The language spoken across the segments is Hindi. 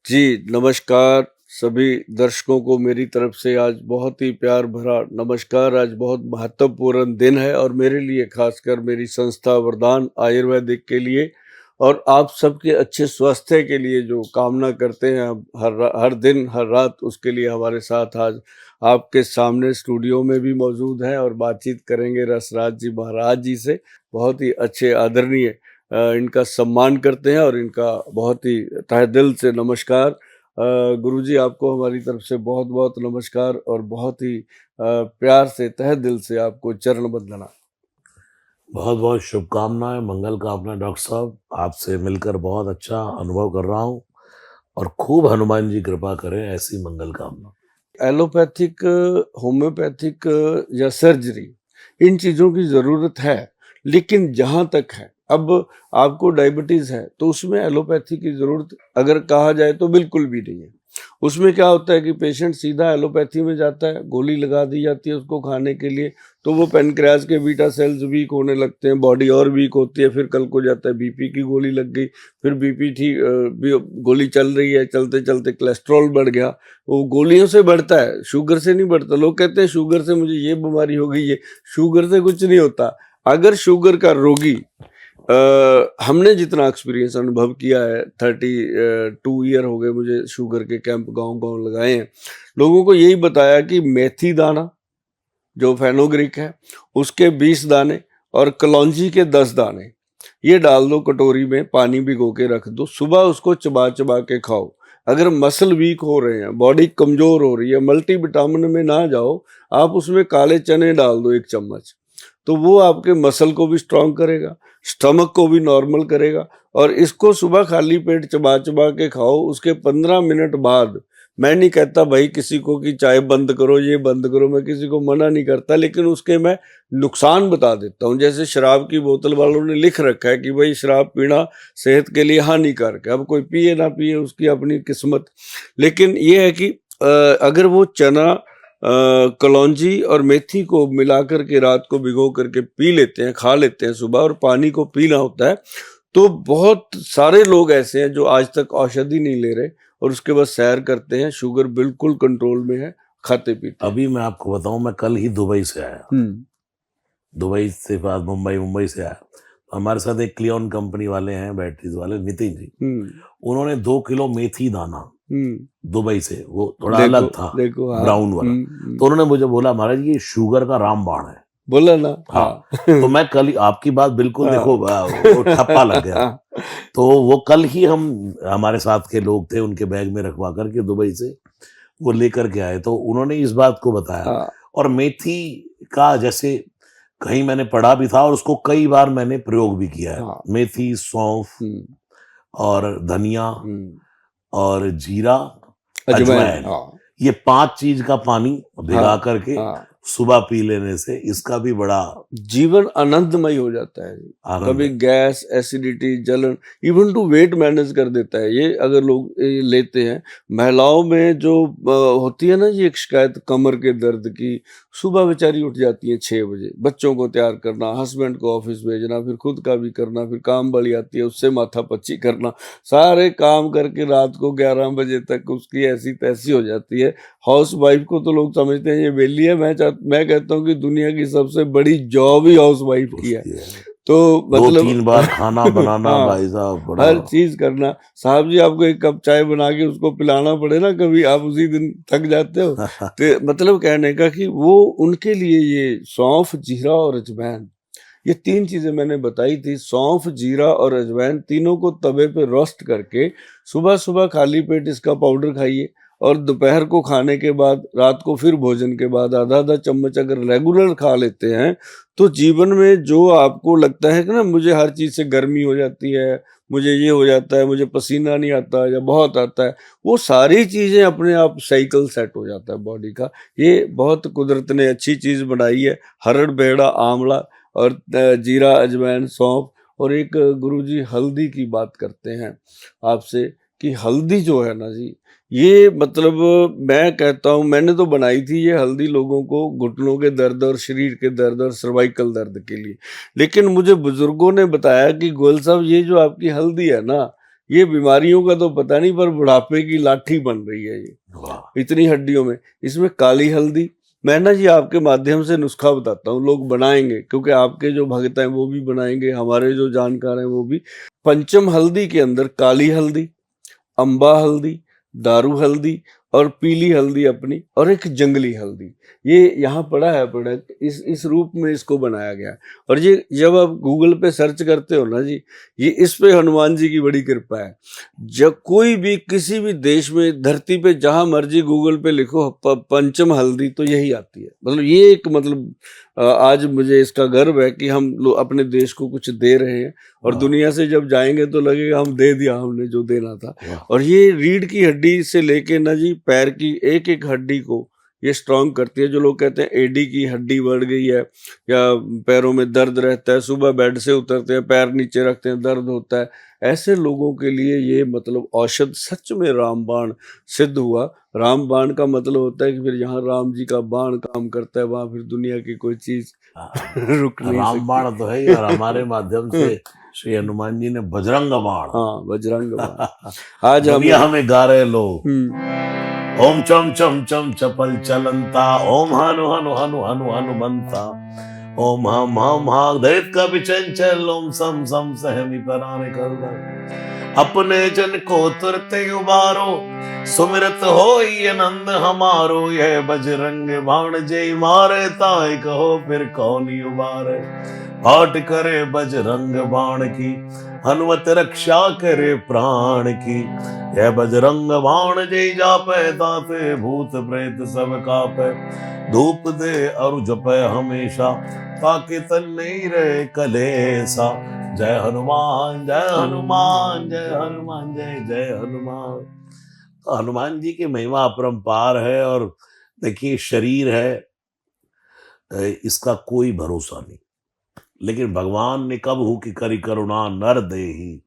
जी, नमस्कार सभी दर्शकों को मेरी तरफ से आज बहुत ही प्यार भरा नमस्कार। आज बहुत महत्वपूर्ण दिन है और मेरे लिए खासकर मेरी संस्था वरदान आयुर्वेदिक के लिए और आप सबके अच्छे स्वास्थ्य के लिए जो कामना करते हैं आप हर दिन, हर रात, उसके लिए हमारे साथ आज आपके सामने स्टूडियो में भी मौजूद हैं और बातचीत करेंगे रसराज जी महाराज जी से। बहुत ही अच्छे आदरणीय इनका सम्मान करते हैं और इनका बहुत ही तहे दिल से नमस्कार। गुरुजी आपको हमारी तरफ से बहुत बहुत नमस्कार और बहुत ही प्यार से तहे दिल से आपको चरण वंदना। बहुत बहुत शुभकामनाएं, मंगल कामना डॉक्टर साहब। आपसे मिलकर बहुत अच्छा अनुभव कर रहा हूँ और खूब हनुमान जी कृपा करें, ऐसी मंगल कामना। एलोपैथिक, होम्योपैथिक या सर्जरी, इन चीज़ों की ज़रूरत है, लेकिन जहाँ तक है, अब आपको डायबिटीज़ है तो उसमें एलोपैथी की ज़रूरत अगर कहा जाए तो बिल्कुल भी नहीं है। उसमें क्या होता है कि पेशेंट सीधा एलोपैथी में जाता है, गोली लगा दी जाती है उसको खाने के लिए, तो वो पेनक्रियाज के बीटा सेल्स वीक होने लगते हैं, बॉडी और वीक होती है, फिर कल को जाता है बीपी की गोली लग गई, फिर बीपी ठीक गोली चल रही है, चलते चलते कोलेस्ट्रॉल बढ़ गया। वो गोलियों से बढ़ता है, शुगर से नहीं बढ़ता। लोग कहते हैं शुगर से मुझे ये बीमारी हो गई, ये शुगर से कुछ नहीं होता। अगर शुगर का रोगी हमने जितना एक्सपीरियंस अनुभव किया है, 32 ईयर हो गए मुझे शुगर के कैंप गांव गांव लगाए हैं, लोगों को यही बताया कि मेथी दाना जो फेनोग्रिक है उसके 20 दाने और कलौंजी के 10 दाने ये डाल दो कटोरी में, पानी भिगो के रख दो, सुबह उसको चबा चबा के खाओ। अगर मसल वीक हो रहे हैं, बॉडी कमजोर हो रही है, मल्टी विटामिन में ना जाओ, आप उसमें काले चने डाल दो 1 चम्मच, तो वो आपके मसल को भी स्ट्रांग करेगा, स्टमक को भी नॉर्मल करेगा। और इसको सुबह खाली पेट चबा चबा के खाओ। उसके 15 मिनट बाद, मैं नहीं कहता भाई किसी को कि चाय बंद करो, ये बंद करो, मैं किसी को मना नहीं करता, लेकिन उसके मैं नुकसान बता देता हूँ। जैसे शराब की बोतल वालों ने लिख रखा है कि भाई शराब पीना सेहत के लिए हानिकारक है, अब कोई पिए ना पिए उसकी अपनी किस्मत। लेकिन ये है कि अगर वो चना, कलौंजी और मेथी को मिलाकर के रात को भिगो करके पी लेते हैं, खा लेते हैं सुबह, और पानी को पीना होता है, तो बहुत सारे लोग ऐसे हैं जो आज तक औषधि नहीं ले रहे और उसके बाद सैर करते हैं, शुगर बिल्कुल कंट्रोल में है, खाते पीते हैं। अभी मैं आपको बताऊं, मैं कल ही दुबई से आया। दुबई से बाद मुंबई से आया। हमारे साथ एक क्लियॉन कंपनी वाले हैं, बैटरीज वाले, नितिन जी। उन्होंने 2 किलो मेथी दाना दुबई से, वो थोड़ा अलग था, ब्राउन वाला, तो उन्होंने मुझे बोला महाराज ये शुगर का रामबाण है। बोला ना। हाँ। तो मैं कल ही, आपकी बात बिल्कुल देखो, वो ठप्पा लग गया। तो वो कल ही हम, हमारे साथ के लोग थे, उनके बैग में रखवा करके दुबई से वो लेकर के आए, तो उन्होंने इस बात को बताया। और मेथी का जैसे कहीं मैंने पढ़ा भी था और उसको कई बार मैंने प्रयोग भी किया है। मेथी, सौंफ और धनिया और जीरा, अजवाइन, ये 5 चीज का पानी भिगा करके सुबह पी लेने से इसका भी बड़ा जीवन आनंदमय हो जाता है। कभी गैस, एसिडिटी, जलन, इवन टू वेट मैनेज कर देता है ये अगर लोग ये लेते हैं। महिलाओं में जो होती है ना ये एक शिकायत कमर के दर्द की, सुबह बेचारी उठ जाती है 6 बजे, बच्चों को तैयार करना, हस्बैंड को ऑफिस भेजना, फिर खुद का भी करना, फिर काम वाली आती है उससे माथा पच्ची करना, सारे काम करके रात को 11 बजे तक उसकी ऐसी तैसी हो जाती है। हाउस वाइफ को तो लोग समझते हैं ये वेली है, मैं कहता हूँ कि दुनिया की सबसे बड़ी जॉब ही हाउस वाइफ की है। तो मतलब 2-3 बार खाना बनाना, भाई साहब, हर चीज करना। साहब जी आपको 1 कप चाय बना के उसको पिलाना पड़े ना, कभी आप उसी दिन थक जाते हो। तो मतलब कहने का कि वो उनके लिए ये सौंफ, जीरा और अजवाइन, ये 3 चीजें मैंने बताई थी। सौंफ, जीरा और अजवाइन तीनों को तवे पे रोस्ट करके सुबह सुबह खाली पेट इसका पाउडर खाइए, और दोपहर को खाने के बाद, रात को फिर भोजन के बाद आधा आधा चम्मच अगर रेगुलर खा लेते हैं, तो जीवन में जो आपको लगता है कि ना मुझे हर चीज से गर्मी हो जाती है, मुझे ये हो जाता है, मुझे पसीना नहीं आता या बहुत आता है, वो सारी चीजें अपने आप साइकिल सेट हो जाता है बॉडी का। ये बहुत कुदरत ने अच्छी चीज बनाई है। हरड़, बेड़ा, आंवला और जीरा, अजवाइन, सौंफ, और एक गुरुजी हल्दी की बात करते हैं आपसे कि हल्दी जो है ना जी, ये मतलब मैं कहता हूँ, मैंने तो बनाई थी ये हल्दी लोगों को घुटनों के दर्द और शरीर के दर्द और सर्वाइकल दर्द के लिए, लेकिन मुझे बुजुर्गों ने बताया कि गोयल साहब ये जो आपकी हल्दी है ना, ये बीमारियों का तो पता नहीं, पर बुढ़ापे की लाठी बन रही है ये वाह। इतनी हड्डियों में। इसमें काली हल्दी, मैं ना जी आपके माध्यम से नुस्खा बताता हूँ, लोग बनाएंगे क्योंकि आपके जो भक्त हैं वो भी बनाएंगे, हमारे जो जानकार हैं वो भी। पंचम हल्दी के अंदर काली हल्दी, अम्बा हल्दी, दारू हल्दी और पीली हल्दी अपनी, और एक जंगली हल्दी, ये यहाँ पड़ा है प्रोडक्ट, इस रूप में इसको बनाया गया है। और ये जब आप गूगल पे सर्च करते हो ना जी, ये इस पे हनुमान जी की बड़ी कृपा है। जब कोई भी किसी भी देश में धरती पे जहां मर्जी गूगल पे लिखो पंचम हल्दी, तो यही आती है। मतलब ये एक मतलब आज मुझे इसका गर्व है कि हम लोग अपने देश को कुछ दे रहे हैं, और वाह। दुनिया से जब जाएंगे तो लगेगा हम दे दिया हमने जो देना था। वाह। और ये रीढ़ की हड्डी से लेके ना जी पैर की एक एक हड्डी को ये स्ट्रांग करती है। जो लोग कहते हैं एडी की हड्डी बढ़ गई है या पैरों में दर्द रहता है, सुबह बेड से उतरते हैं पैर नीचे रखते हैं दर्द होता है, ऐसे लोगों के लिए ये मतलब औषध सच में रामबाण सिद्ध हुआ। रामबाण का मतलब होता है कि फिर जहाँ राम जी का बाण काम करता है वहां फिर दुनिया की कोई चीज रुक नहीं रामबाण सकती। तो है ही, और हमारे माध्यम से श्री हनुमान जी ने बजरंग बाण। हाँ, बजरंग बाण। आज हम दुनिया हमें गा रहे लोग, ओम चम चम चम चपल चलंता, ओम हनु हनु हनु हनु हनुमंता, ओम हम हा दैत का चंचल, ओम सम सम सहमी पराने कर, अपने जन को तुरते उबारो, सुमिरत हो ये नंद हमारो, यह बजरंग बाण जय मारे, ताय कहो फिर कौन उबारे, पाठ करे बजरंग बाण की, हनुमत रक्षा करे प्राण की, यह बजरंग बाण जय जापे, ताते भूत प्रेत सब कापे, धूप दे और जपे हमेशा, ताकि तन नहीं रहे कलेसा, जय हनुमान जय हनुमान जय हनुमान जय जय हनुमान। तो हनुमान जी की महिमा अपरंपार है। और देखिए, शरीर है, इसका कोई भरोसा नहीं, लेकिन भगवान ने कब हो कि करी करुणा नर देहि।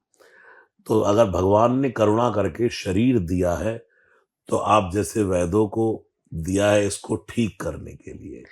तो अगर भगवान ने करुणा करके शरीर दिया है, तो आप जैसे वैद्यों को दिया है इसको ठीक करने के लिए।